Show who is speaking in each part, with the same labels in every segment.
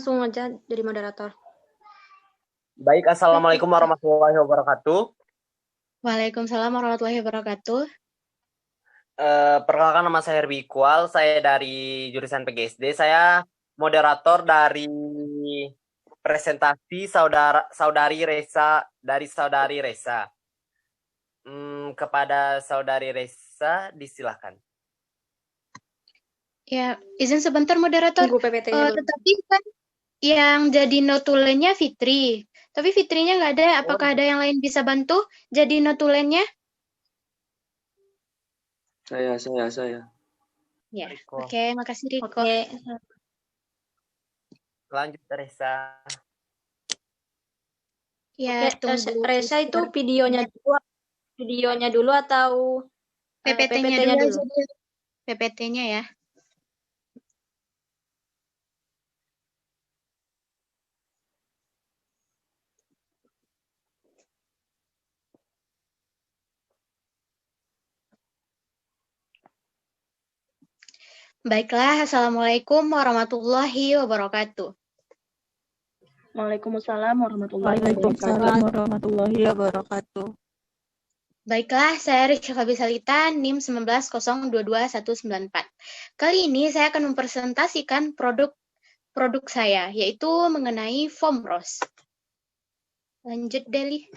Speaker 1: langsung aja jadi moderator.
Speaker 2: Baik, Assalamualaikum warahmatullahi wabarakatuh.
Speaker 3: Waalaikumsalam warahmatullahi wabarakatuh.
Speaker 2: Perkenalkan, nama saya Herbi Iqbal, saya dari jurusan PGSD. Saya moderator dari presentasi Saudari Resa dari Saudari Resa. Kepada Saudari Resa, disilakan.
Speaker 3: Ya, izin sebentar moderator.
Speaker 1: Tunggu PPT-nya dulu.
Speaker 3: Tetapi kan yang jadi notulennya Fitri. Tapi Fitrinya nggak ada. Apakah ada yang lain bisa bantu jadi notulennya?
Speaker 4: Saya.
Speaker 3: Ya,
Speaker 2: Riko.
Speaker 3: oke, makasih Riko.
Speaker 1: Oke.
Speaker 2: Lanjut, Resa.
Speaker 3: Ya,
Speaker 1: Oke,
Speaker 3: tunggu.
Speaker 1: Resa itu videonya dulu atau
Speaker 3: PPT-nya
Speaker 1: dulu?
Speaker 3: dulu. PPT-nya ya. Baiklah, Assalamualaikum warahmatullahi wabarakatuh.
Speaker 5: Waalaikumsalam warahmatullahi wabarakatuh.
Speaker 3: Baiklah, saya Rizky Fabisalita, NIM 190221194. Kali ini saya akan mempresentasikan produk saya, yaitu mengenai foam rose. Lanjut, Deli.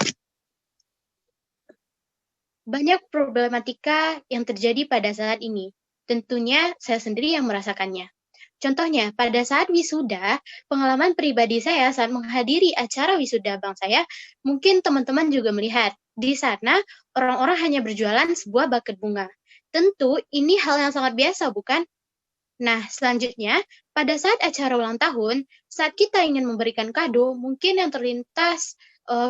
Speaker 3: Banyak problematika yang terjadi pada saat ini. Tentunya saya sendiri yang merasakannya. Contohnya, pada saat wisuda, pengalaman pribadi saya saat menghadiri acara wisuda bank saya, mungkin teman-teman juga melihat. Di sana, orang-orang hanya berjualan sebuah buket bunga. Tentu, ini hal yang sangat biasa, bukan? Nah, selanjutnya, pada saat acara ulang tahun, saat kita ingin memberikan kado, mungkin yang terlintas,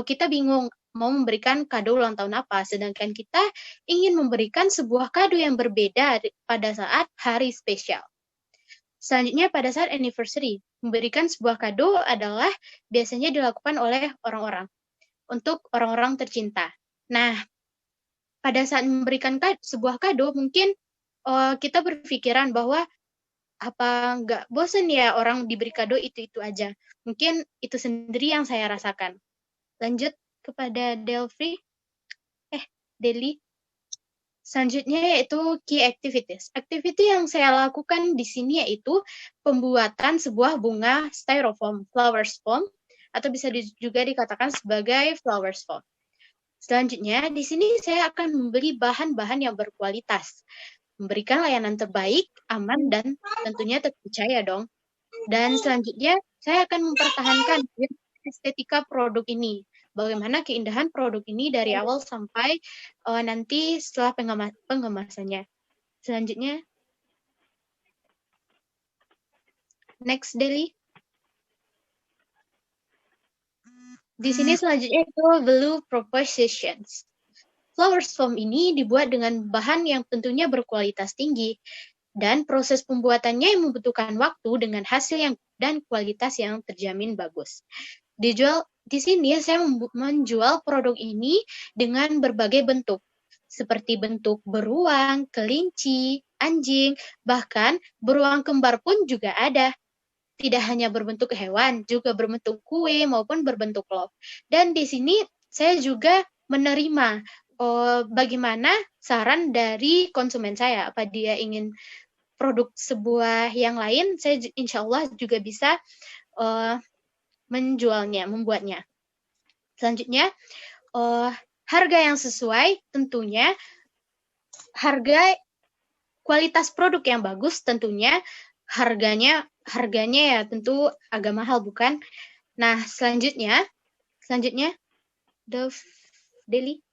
Speaker 3: kita bingung mau memberikan kado ulang tahun apa, sedangkan kita ingin memberikan sebuah kado yang berbeda pada saat hari spesial. Selanjutnya, pada saat anniversary, memberikan sebuah kado adalah biasanya dilakukan oleh orang-orang untuk orang-orang tercinta. Nah, pada saat memberikan sebuah kado, mungkin kita berpikiran bahwa apa nggak bosan ya orang diberi kado itu-itu aja. Mungkin itu sendiri yang saya rasakan. Lanjut kepada Deli. Selanjutnya yaitu key activities. Activity yang saya lakukan di sini yaitu pembuatan sebuah bunga styrofoam, flowers foam, atau bisa juga dikatakan sebagai flowers foam. Selanjutnya, di sini saya akan membeli bahan-bahan yang berkualitas, memberikan layanan terbaik, aman, dan tentunya terpercaya dong. Dan selanjutnya, saya akan mempertahankan estetika produk ini. Bagaimana keindahan produk ini dari awal sampai nanti setelah pengemasannya. Selanjutnya, next Deli. Di sini selanjutnya itu value propositions. Flowers foam ini dibuat dengan bahan yang tentunya berkualitas tinggi dan proses pembuatannya yang membutuhkan waktu dengan hasil dan kualitas yang terjamin bagus. Di sini saya menjual produk ini dengan berbagai bentuk, seperti bentuk beruang, kelinci, anjing, bahkan beruang kembar pun juga ada. Tidak hanya berbentuk hewan, juga berbentuk kue maupun berbentuk love. Dan di sini saya juga menerima bagaimana saran dari konsumen saya. Apa dia ingin produk sebuah yang lain, saya insya Allah juga bisa menjualnya, membuatnya. Selanjutnya, harga yang sesuai tentunya harga kualitas produk yang bagus tentunya harganya ya tentu agak mahal bukan? Nah, selanjutnya Deli.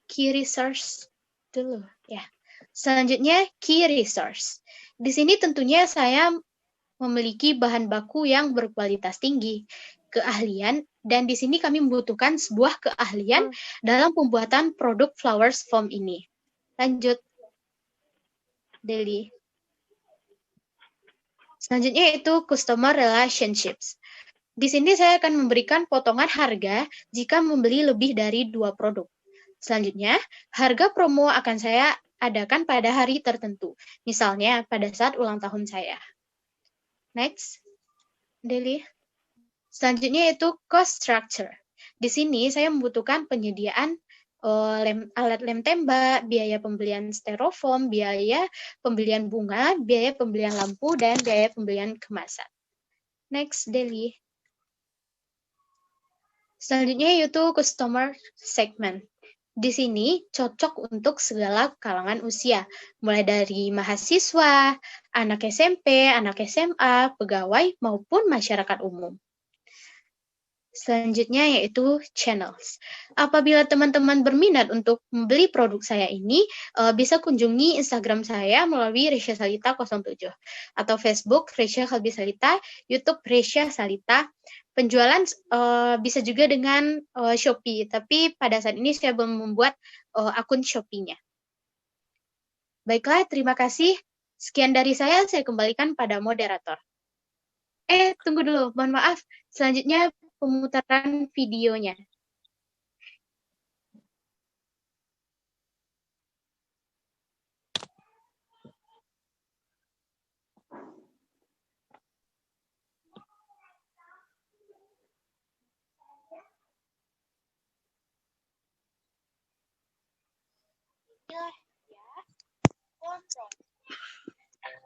Speaker 3: Key resource dulu ya. Selanjutnya key resource. Di sini tentunya saya memiliki bahan baku yang berkualitas tinggi, keahlian, dan di sini kami membutuhkan sebuah keahlian dalam pembuatan produk flowers foam ini. Lanjut, Deli. Selanjutnya itu customer relationships. Di sini saya akan memberikan potongan harga jika membeli lebih dari 2 produk. Selanjutnya, harga promo akan saya adakan pada hari tertentu. Misalnya pada saat ulang tahun saya. Next, Deli. Selanjutnya yaitu cost structure. Di sini saya membutuhkan penyediaan alat lem tembak, biaya pembelian styrofoam, biaya pembelian bunga, biaya pembelian lampu, dan biaya pembelian kemasan. Next, Deli. Selanjutnya yaitu customer segment. Di sini cocok untuk segala kalangan usia, mulai dari mahasiswa, anak SMP, anak SMA, pegawai, maupun masyarakat umum. Selanjutnya yaitu channels. Apabila teman-teman berminat untuk membeli produk saya ini, bisa kunjungi Instagram saya melalui Resya Salita 07 atau Facebook Resya Kalbi Salita, YouTube Resya Salita. Penjualan bisa juga dengan Shopee, tapi pada saat ini saya belum membuat akun Shopee-nya. Baiklah, terima kasih. Sekian dari saya kembalikan pada moderator. Tunggu dulu, mohon maaf. Selanjutnya pemutaran videonya.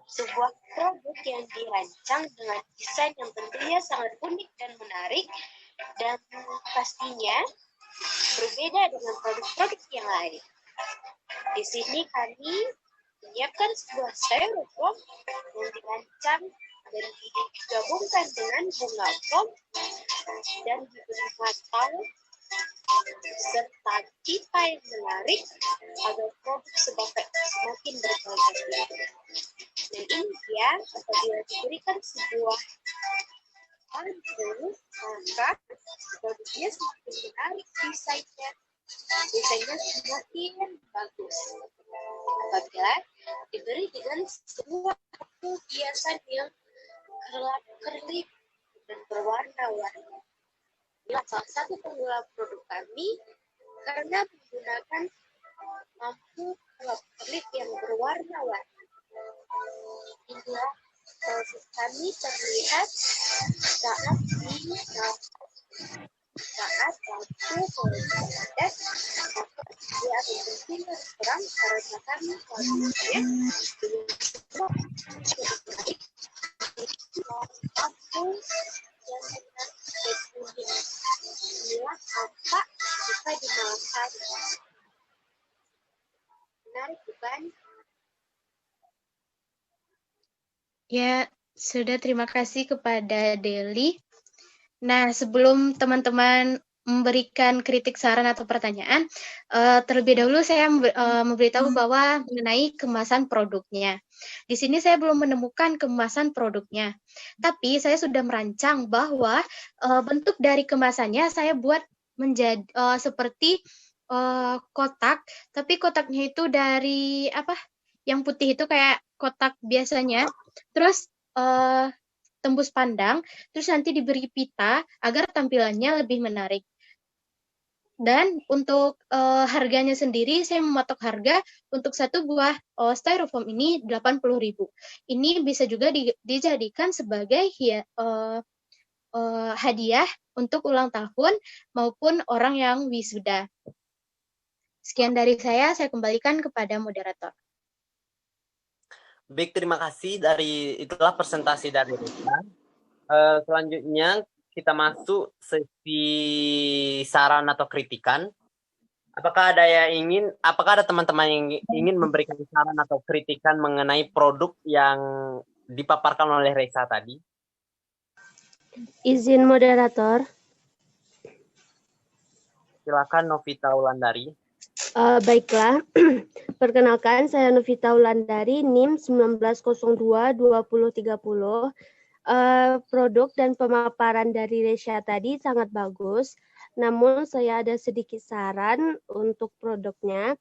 Speaker 4: Sebuah produk yang dirancang dengan desain yang tentunya sangat unik dan menarik, dan pastinya berbeda dengan produk-produk yang lain. Di sini kami menyiapkan sebuah styrofoam yang dirancang dan digabungkan dengan bunga foam dan diberi matang serta pipa yang menarik agar produk semakin berkualitas. Dan ini dia, apabila diberikan sebuah lampu, maka produknya semakin menarik, desainnya semakin bagus. Apabila diberi dengan sebuah hiasan yang kerlap-kerlip dan berwarna-warni. Inilah salah satu penggunaan produk kami karena menggunakan lampu kerlap-kerlip yang berwarna-warni. Inilah proses kami terlihat saat lampu padat, dia akan bersinar terang karena kami melakukannya dengan semua lampu yang benar dan kuning. Inilah tampak jika di malam hari. Menarik bukan?
Speaker 3: Ya, sudah, terima kasih kepada Deli. Nah, sebelum teman-teman memberikan kritik, saran, atau pertanyaan, terlebih dahulu saya memberitahu bahwa mengenai kemasan produknya. Di sini saya belum menemukan kemasan produknya, tapi saya sudah merancang bahwa bentuk dari kemasannya saya buat menjadi seperti kotak, tapi kotaknya itu dari apa? Yang putih itu kayak kotak biasanya, terus tembus pandang, terus nanti diberi pita agar tampilannya lebih menarik. Dan untuk harganya sendiri, saya mematok harga untuk satu buah styrofoam ini 80.000. Ini bisa juga dijadikan sebagai hadiah untuk ulang tahun maupun orang yang wisuda. Sekian dari saya kembalikan kepada moderator.
Speaker 2: Baik, terima kasih. Itulah presentasi dari Rita. Selanjutnya kita masuk sesi saran atau kritikan. Apakah ada teman-teman yang ingin memberikan saran atau kritikan mengenai produk yang dipaparkan oleh Reza tadi?
Speaker 5: Izin moderator.
Speaker 2: Silakan Novita Wulandari.
Speaker 5: Baiklah, perkenalkan saya Novita Wulandari, NIM 1902-2030. Produk dan pemaparan dari Resya tadi sangat bagus, namun saya ada sedikit saran untuk produknya.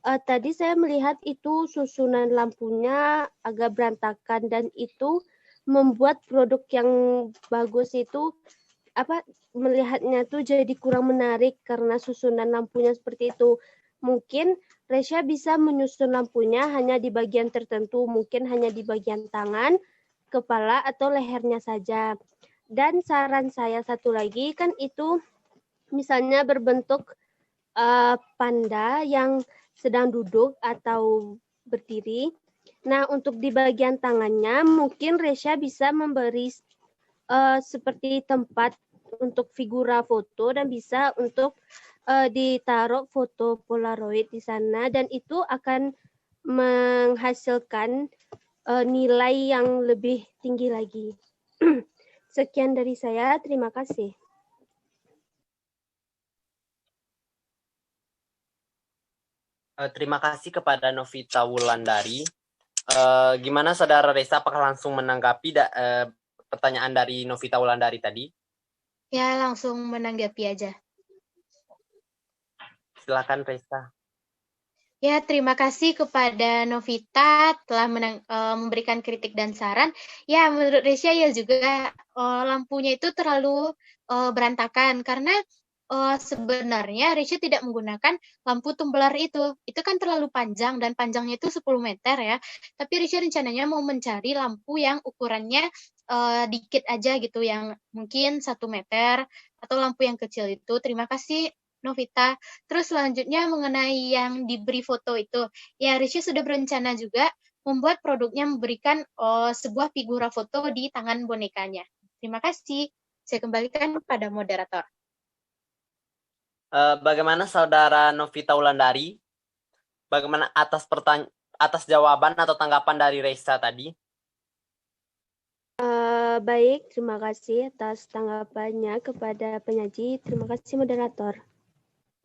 Speaker 5: Tadi saya melihat itu susunan lampunya agak berantakan dan itu membuat produk yang bagus itu melihatnya tuh jadi kurang menarik karena susunan lampunya seperti itu. Mungkin Resya bisa menyusun lampunya hanya di bagian tertentu, mungkin hanya di bagian tangan, kepala, atau lehernya saja. Dan saran saya satu lagi, kan itu misalnya berbentuk panda yang sedang duduk atau berdiri. Nah, untuk di bagian tangannya, mungkin Resya bisa memberi seperti tempat untuk figura foto dan bisa untuk ditaruh foto Polaroid di sana, dan itu akan menghasilkan nilai yang lebih tinggi lagi. Sekian dari saya, terima kasih.
Speaker 2: Terima kasih kepada Novita Wulandari. Gimana Saudara Reza, apakah langsung menanggapi pertanyaan dari Novita Wulandari tadi?
Speaker 3: Ya, langsung menanggapi aja.
Speaker 2: Silakan Reza.
Speaker 3: Ya, terima kasih kepada Novita telah memberikan kritik dan saran. Ya, menurut Resya ya juga lampunya itu terlalu berantakan karena sebenarnya Resya tidak menggunakan lampu tumbler itu. Itu kan terlalu panjang dan panjangnya itu 10 meter ya. Tapi Resya rencananya mau mencari lampu yang ukurannya dikit aja gitu, yang mungkin 1 meter atau lampu yang kecil itu. Terima kasih Novita. Terus selanjutnya mengenai yang diberi foto itu, ya Risha sudah berencana juga membuat produknya memberikan sebuah figura foto di tangan bonekanya. Terima kasih. Saya kembalikan pada moderator.
Speaker 2: Bagaimana Saudara Novita Wulandari? Bagaimana atas jawaban atau tanggapan dari Reza tadi?
Speaker 5: Baik, terima kasih atas tanggapannya kepada penyaji. Terima kasih moderator.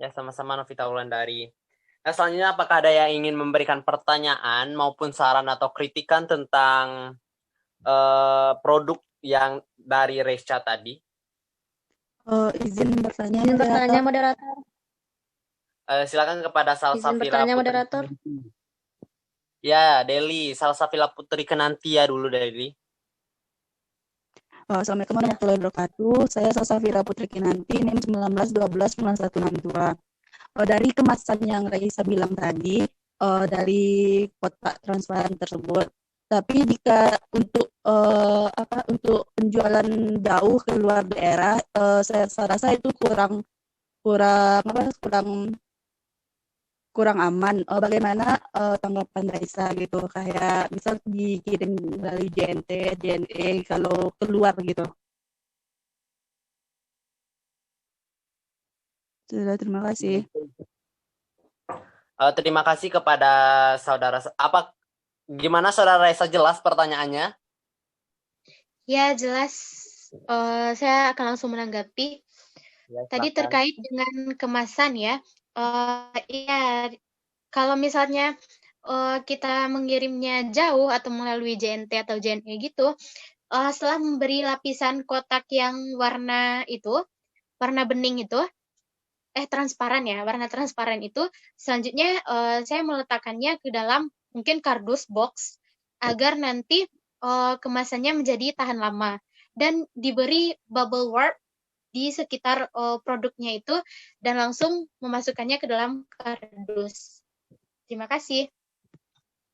Speaker 2: Ya, sama-sama Novita Wulandari. Nah, selanjutnya apakah ada yang ingin memberikan pertanyaan maupun saran atau kritikan tentang produk yang dari Reza tadi?
Speaker 6: Izin bertanya,
Speaker 1: Izin bertanya, moderator.
Speaker 2: Silakan kepada Salsafila
Speaker 1: Izin bertanya,
Speaker 2: Putri
Speaker 1: moderator.
Speaker 2: Kenanti. Ya, Deli. Salsafila Putri Kenanti ya dulu, Deli.
Speaker 6: Assalamualaikum warahmatullahi wabarakatuh. Saya Salsafila Putri Kinanti, NIM 19129162. Dari kemasan yang Raisa bilang tadi, dari kotak transparan tersebut. Tapi jika untuk untuk penjualan jauh ke luar daerah, saya rasa itu kurang aman. Bagaimana tanggapan Raisa gitu, kayak misal dikirim dari JNT, JNE kalau keluar gitu. Sudah, terima kasih.
Speaker 2: Terima kasih kepada saudara. Gimana Saudara Raisa, jelas pertanyaannya?
Speaker 3: Ya, jelas. Saya akan langsung menanggapi.
Speaker 2: Ya,
Speaker 3: Tadi
Speaker 2: silakan.
Speaker 3: terkait dengan kemasan ya. Iya, kalau misalnya kita mengirimnya jauh atau melalui JNT atau JNE gitu, setelah memberi lapisan kotak yang warna bening itu, transparan ya, warna transparan itu, selanjutnya saya meletakkannya ke dalam mungkin kardus box agar nanti kemasannya menjadi tahan lama, dan diberi bubble wrap di sekitar produknya itu dan langsung memasukkannya ke dalam kardus. Terima kasih.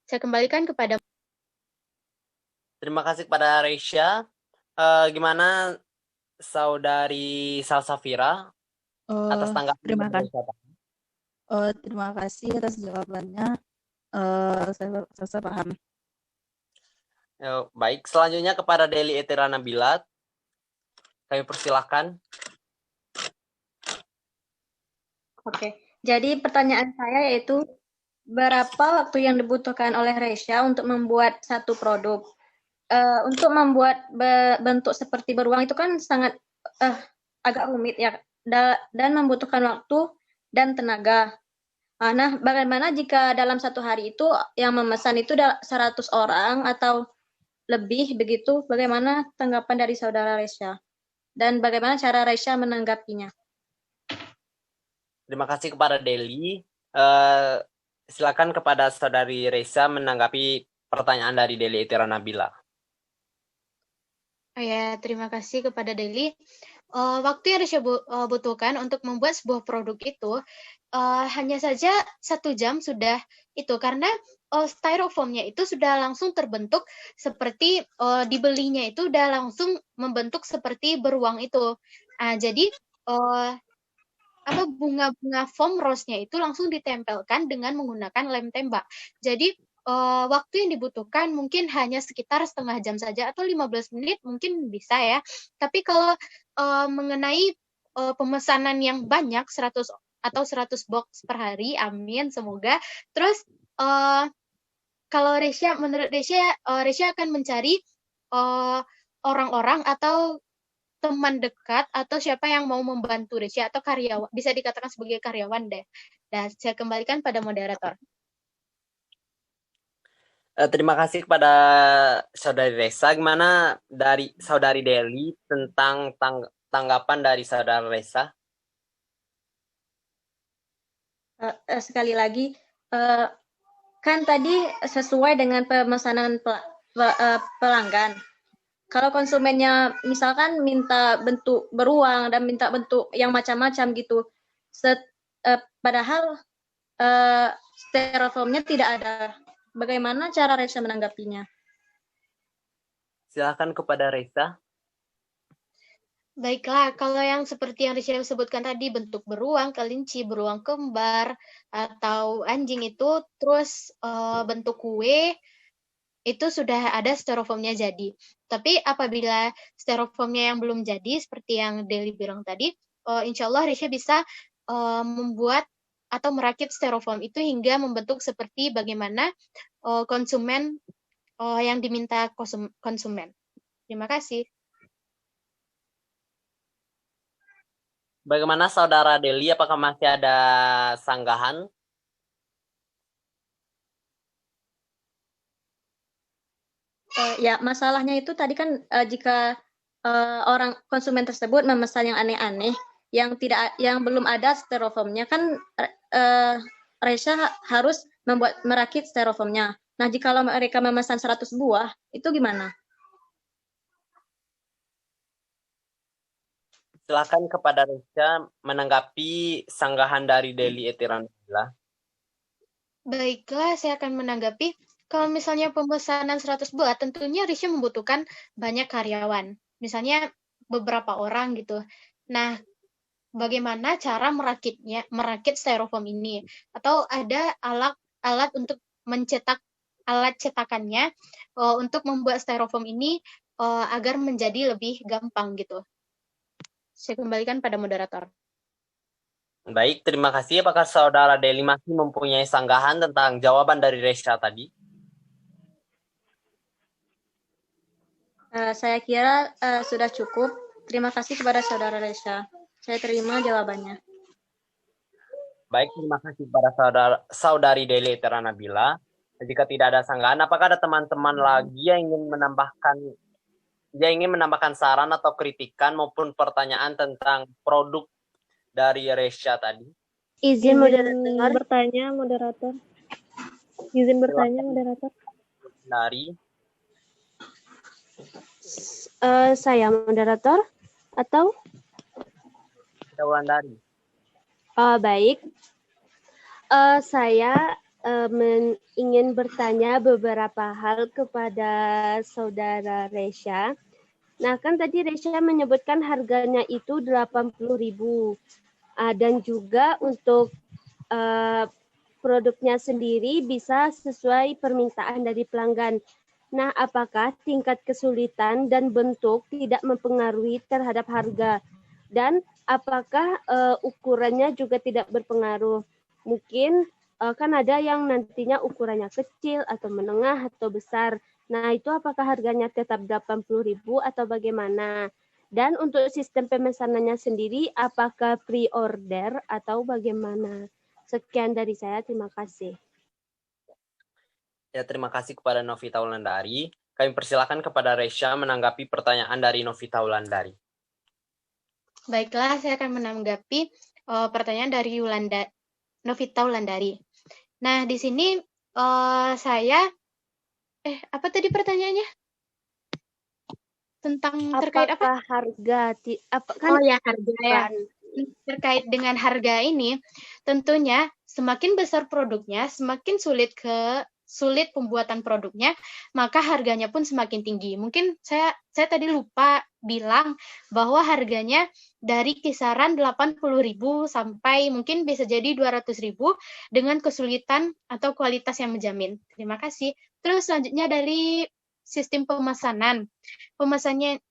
Speaker 3: Saya kembalikan kepada.
Speaker 2: Terima kasih kepada Reisha. Gimana Saudari Salsafira atas tanggapan?
Speaker 6: Terima kasih. Terima kasih atas jawabannya. Saya paham.
Speaker 2: Baik, selanjutnya kepada Deli Etira Nabila. Kami persilahkan.
Speaker 1: Oke, jadi pertanyaan saya yaitu berapa waktu yang dibutuhkan oleh Resya untuk membuat satu produk? Untuk membuat bentuk seperti beruang itu kan sangat agak rumit ya, dan membutuhkan waktu dan tenaga. Nah, bagaimana jika dalam satu hari itu yang memesan itu 100 orang atau lebih begitu? Bagaimana tanggapan dari Saudara Resya? Dan bagaimana cara Resya menanggapinya?
Speaker 2: Terima kasih kepada Deli. Silakan kepada Saudari Reza menanggapi pertanyaan dari Deli Etira Nabila.
Speaker 3: Ya, terima kasih kepada Deli. Waktu yang Resya butuhkan untuk membuat sebuah produk itu hanya saja 1 jam sudah itu, karena styrofoamnya itu sudah langsung terbentuk seperti dibelinya itu udah langsung membentuk seperti beruang itu. Jadi bunga-bunga foam rose-nya itu langsung ditempelkan dengan menggunakan lem tembak. Jadi waktu yang dibutuhkan mungkin hanya sekitar setengah jam saja atau 15 menit mungkin bisa ya. Tapi kalau mengenai pemesanan yang banyak 100 atau 100 box per hari, amin semoga. Terus kalau menurut Resya akan mencari orang-orang atau teman dekat atau siapa yang mau membantu Resya atau karyawan, bisa dikatakan sebagai karyawan deh. Dan saya kembalikan pada moderator.
Speaker 2: Terima kasih kepada Saudari Resa. Gimana dari Saudari Deli tentang tanggapan dari Saudara Resa?
Speaker 1: Sekali lagi, kan tadi sesuai dengan pemesanan pelanggan. Kalau konsumennya misalkan minta bentuk beruang dan minta bentuk yang macam-macam gitu, padahal styrofoamnya tidak ada. Bagaimana cara Resa menanggapinya?
Speaker 2: Silakan kepada Resa.
Speaker 3: Baiklah, kalau yang seperti yang Risha sebutkan tadi, bentuk beruang, kelinci, beruang kembar, atau anjing itu, terus bentuk kue, itu sudah ada styrofoamnya jadi. Tapi apabila styrofoamnya yang belum jadi, seperti yang Deli bilang tadi, insya Allah Risha bisa membuat atau merakit styrofoam itu hingga membentuk seperti bagaimana konsumen yang diminta konsumen. Terima kasih.
Speaker 2: Bagaimana Saudara Deli, apakah masih ada sanggahan?
Speaker 1: Ya, masalahnya itu tadi kan jika orang konsumen tersebut memesan yang aneh-aneh, yang belum ada styrofoamnya, kan Resa harus merakit styrofoamnya. Nah, jika mereka memesan 100 buah, itu gimana?
Speaker 2: Silakan kepada Resa menanggapi sanggahan dari Deli Etiranila.
Speaker 3: Baiklah, saya akan menanggapi. Kalau misalnya pemesanan 100 buah, tentunya Risha membutuhkan banyak karyawan. Misalnya beberapa orang gitu. Nah, bagaimana cara merakit styrofoam ini? Atau ada alat untuk mencetak alat cetakannya untuk membuat styrofoam ini agar menjadi lebih gampang gitu. Saya kembalikan pada moderator.
Speaker 2: Baik, terima kasih. Apakah Saudara Deli masih mempunyai sanggahan tentang jawaban dari Resa tadi?
Speaker 1: Saya kira sudah cukup. Terima kasih kepada Saudara Resa. Saya terima jawabannya.
Speaker 2: Baik, terima kasih kepada Saudari Deli Teranabila. Jika tidak ada sanggahan, apakah ada teman-teman lagi yang ingin menambahkan saran atau kritikan maupun pertanyaan tentang produk dari Resa tadi?
Speaker 5: Izin moderator.
Speaker 7: Bertanya, moderator. Izin bertanya, moderator.
Speaker 2: Dari
Speaker 5: Saya moderator atau?
Speaker 2: Wulandari.
Speaker 5: Baik. Saya ingin bertanya beberapa hal kepada Saudara Resya. Nah, kan tadi Resya menyebutkan harganya itu 80.000. Dan juga untuk produknya sendiri bisa sesuai permintaan dari pelanggan. Nah, apakah tingkat kesulitan dan bentuk tidak mempengaruhi terhadap harga? Dan apakah ukurannya juga tidak berpengaruh? Mungkin kan ada yang nantinya ukurannya kecil atau menengah atau besar. Nah, itu apakah harganya tetap 80.000 atau bagaimana? Dan untuk sistem pemesanannya sendiri, apakah pre-order atau bagaimana? Sekian dari saya, terima kasih.
Speaker 2: Ya, terima kasih kepada Novita Wulandari. Kami persilakan kepada Resya menanggapi pertanyaan dari Novita Wulandari.
Speaker 3: Baiklah, saya akan menanggapi pertanyaan dari Novita Wulandari. Nah, di sini saya apa tadi pertanyaannya? Tentang terkait apa?
Speaker 5: Harga?
Speaker 3: Kan, harga ya. terkait dengan harga ini, tentunya semakin besar produknya, semakin sulit pembuatan produknya, maka harganya pun semakin tinggi. Mungkin saya tadi lupa bilang bahwa harganya dari kisaran 80.000 sampai mungkin bisa jadi 200.000 dengan kesulitan atau kualitas yang menjamin. Terima kasih. Terus selanjutnya dari sistem pemesanan.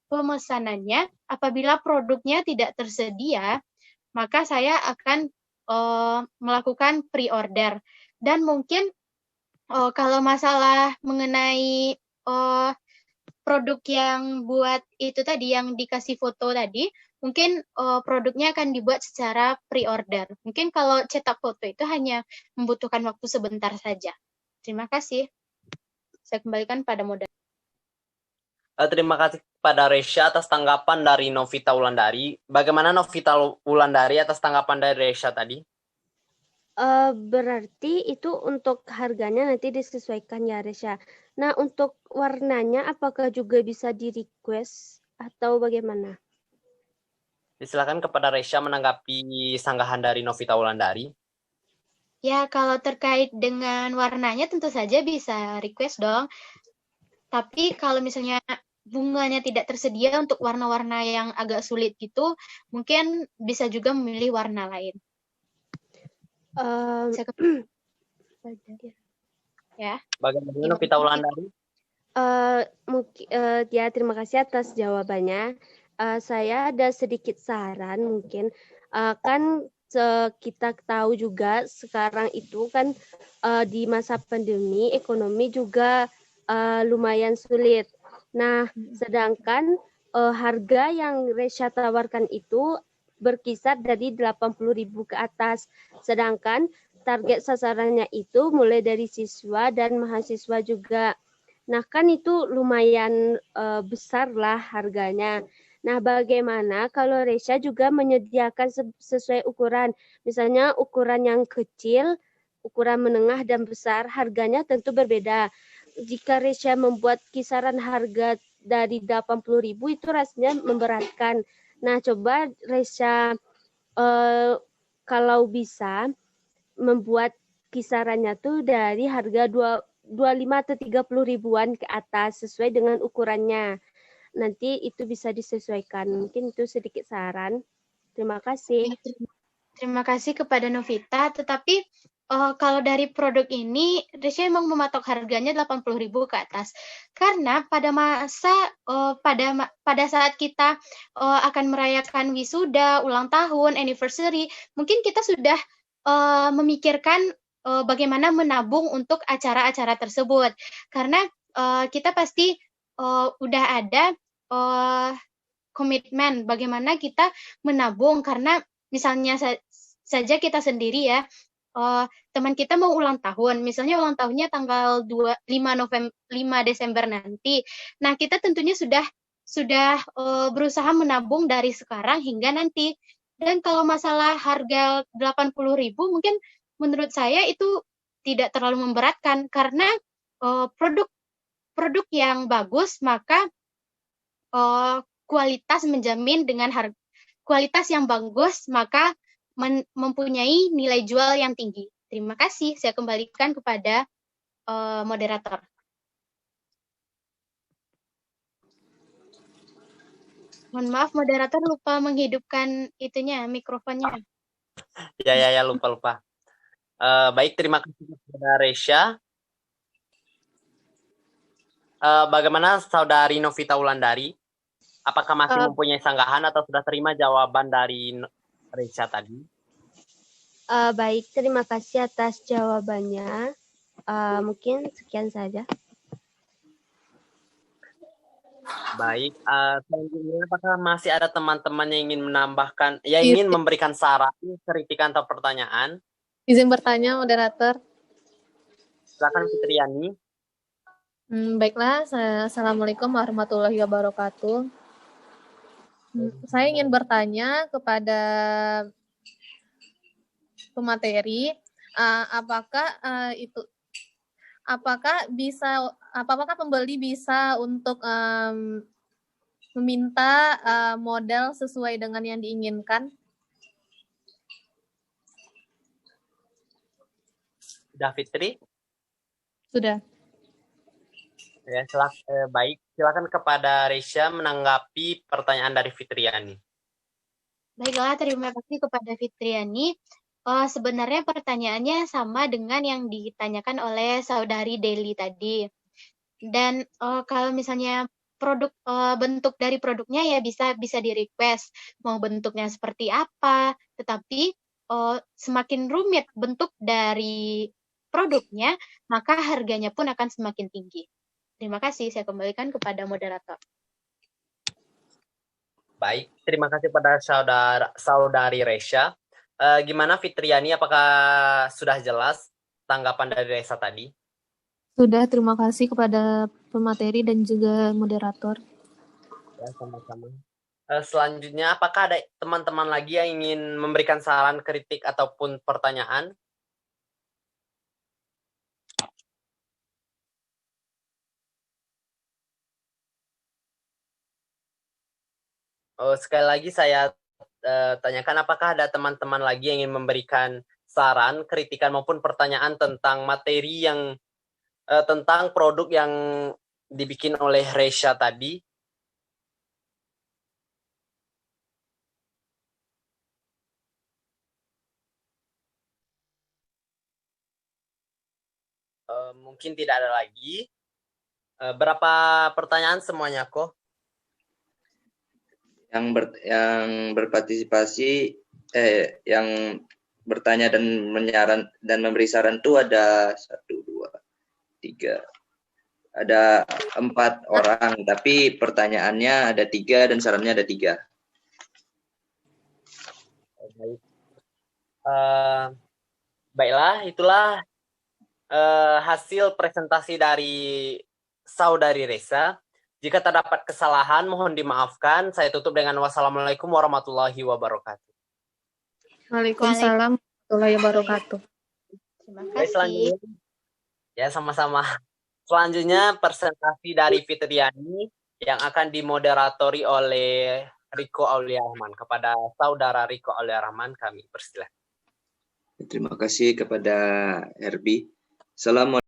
Speaker 3: Pemesanannya apabila produknya tidak tersedia, maka saya akan melakukan pre-order. Dan mungkin kalau masalah mengenai produk yang buat itu tadi, yang dikasih foto tadi, mungkin produknya akan dibuat secara pre-order. Mungkin kalau cetak foto itu hanya membutuhkan waktu sebentar saja. Terima kasih. Saya kembalikan pada moderator.
Speaker 2: Terima kasih kepada Resya atas tanggapan dari Novita Wulandari. Bagaimana Novita Wulandari atas tanggapan dari Resya tadi?
Speaker 5: Berarti itu untuk harganya nanti disesuaikan ya, Resya. Nah, untuk warnanya apakah juga bisa di-request atau bagaimana?
Speaker 2: Silakan kepada Resya menanggapi sanggahan dari Novita Wulandari.
Speaker 3: Ya, kalau terkait dengan warnanya tentu saja bisa request dong. Tapi kalau misalnya bunganya tidak tersedia untuk warna-warna yang agak sulit gitu, mungkin bisa juga memilih warna lain. Ya.
Speaker 2: Bagaimana Novita Wulandari?
Speaker 5: Ya, terima kasih atas jawabannya. Saya ada sedikit saran mungkin. Kan kita tahu juga sekarang itu kan di masa pandemi ekonomi juga lumayan sulit. Nah, sedangkan harga yang Resya tawarkan itu berkisar dari 80.000 ke atas. Sedangkan target sasarannya itu mulai dari siswa dan mahasiswa juga. Nah, kan itu lumayan besar lah harganya. Nah, bagaimana kalau Resya juga menyediakan sesuai ukuran? Misalnya ukuran yang kecil, ukuran menengah dan besar, harganya tentu berbeda. Jika Resya membuat kisaran harga dari 80.000 itu rasanya memberatkan. Nah, coba Resya kalau bisa membuat kisarannya tuh dari harga 25 atau 30 ribuan ke atas sesuai dengan ukurannya. Nanti itu bisa disesuaikan. Mungkin itu sedikit saran. Terima kasih.
Speaker 3: Terima kasih kepada Novita. Tetapi kalau dari produk ini, Resya memang mematok harganya 80.000 ke atas. Karena pada masa pada saat kita akan merayakan wisuda, ulang tahun, anniversary, mungkin kita sudah memikirkan bagaimana menabung untuk acara-acara tersebut. Karena kita pasti udah ada komitmen bagaimana kita menabung, karena misalnya saja kita sendiri ya, teman kita mau ulang tahun, misalnya ulang tahunnya tanggal 5 Desember nanti. Nah, kita tentunya sudah berusaha menabung dari sekarang hingga nanti. Dan kalau masalah harga 80.000 mungkin menurut saya itu tidak terlalu memberatkan, karena produk yang bagus maka kualitas menjamin dengan harga kualitas yang bagus maka mempunyai nilai jual yang tinggi. Terima kasih. Saya kembalikan kepada moderator. Mohon maaf, moderator lupa menghidupkan itunya, mikrofonnya.
Speaker 2: Ya, lupa. Baik, terima kasih kepada Resya. Bagaimana Saudari Novita Wulandari? Apakah masih mempunyai sanggahan atau sudah terima jawaban dari Resya tadi?
Speaker 5: Baik, terima kasih atas jawabannya. Mungkin sekian saja.
Speaker 2: Baik, selanjutnya apakah masih ada teman-teman yang ingin menambahkan, ingin memberikan saran, kritikan atau pertanyaan?
Speaker 7: Izin bertanya, moderator.
Speaker 2: Silakan Fitriani.
Speaker 7: Baiklah, Assalamualaikum warahmatullahi wabarakatuh. Saya ingin bertanya kepada pemateri, apakah pembeli bisa untuk meminta model sesuai dengan yang diinginkan?
Speaker 2: Sudah Fitri?
Speaker 7: Sudah.
Speaker 2: Ya, baik. Silakan kepada Resya menanggapi pertanyaan dari Fitriani.
Speaker 3: Baiklah, terima kasih kepada Fitriani. Sebenarnya pertanyaannya sama dengan yang ditanyakan oleh saudari Deli tadi. Dan kalau misalnya bentuk dari produknya ya bisa di request mau bentuknya seperti apa. Tetapi semakin rumit bentuk dari produknya, maka harganya pun akan semakin tinggi. Terima kasih, saya kembalikan kepada moderator.
Speaker 2: Baik, terima kasih pada saudari Resya. Gimana Fitriani, apakah sudah jelas tanggapan dari Resa tadi?
Speaker 7: Sudah, terima kasih kepada pemateri dan juga moderator.
Speaker 2: Ya, sama-sama. Selanjutnya, apakah ada teman-teman lagi yang ingin memberikan saran, kritik, ataupun pertanyaan? Sekali lagi saya tanyakan, apakah ada teman-teman lagi yang ingin memberikan saran, kritikan, maupun pertanyaan tentang materi yang tentang produk yang dibikin oleh Resya tadi? Mungkin tidak ada lagi. Berapa pertanyaan semuanya kok?
Speaker 8: Yang berpartisipasi, yang bertanya dan memberi saran itu ada 1, 2, 3. Ada 4 orang, tapi pertanyaannya ada 3 dan sarannya ada 3.
Speaker 2: Baik. Baiklah, itulah hasil presentasi dari saudari Resa. Jika terdapat kesalahan, mohon dimaafkan. Saya tutup dengan wassalamualaikum warahmatullahi wabarakatuh.
Speaker 7: Waalaikumsalam warahmatullahi wabarakatuh.
Speaker 3: Terima
Speaker 2: Baik,
Speaker 3: kasih.
Speaker 2: selanjutnya, ya sama-sama. Selanjutnya presentasi dari Fitriani yang akan dimoderatori oleh Riko Aulia Rahman. Kepada saudara Riko Aulia Rahman kami persilahkan.
Speaker 8: Terima kasih kepada Herbie. Assalamualaikum.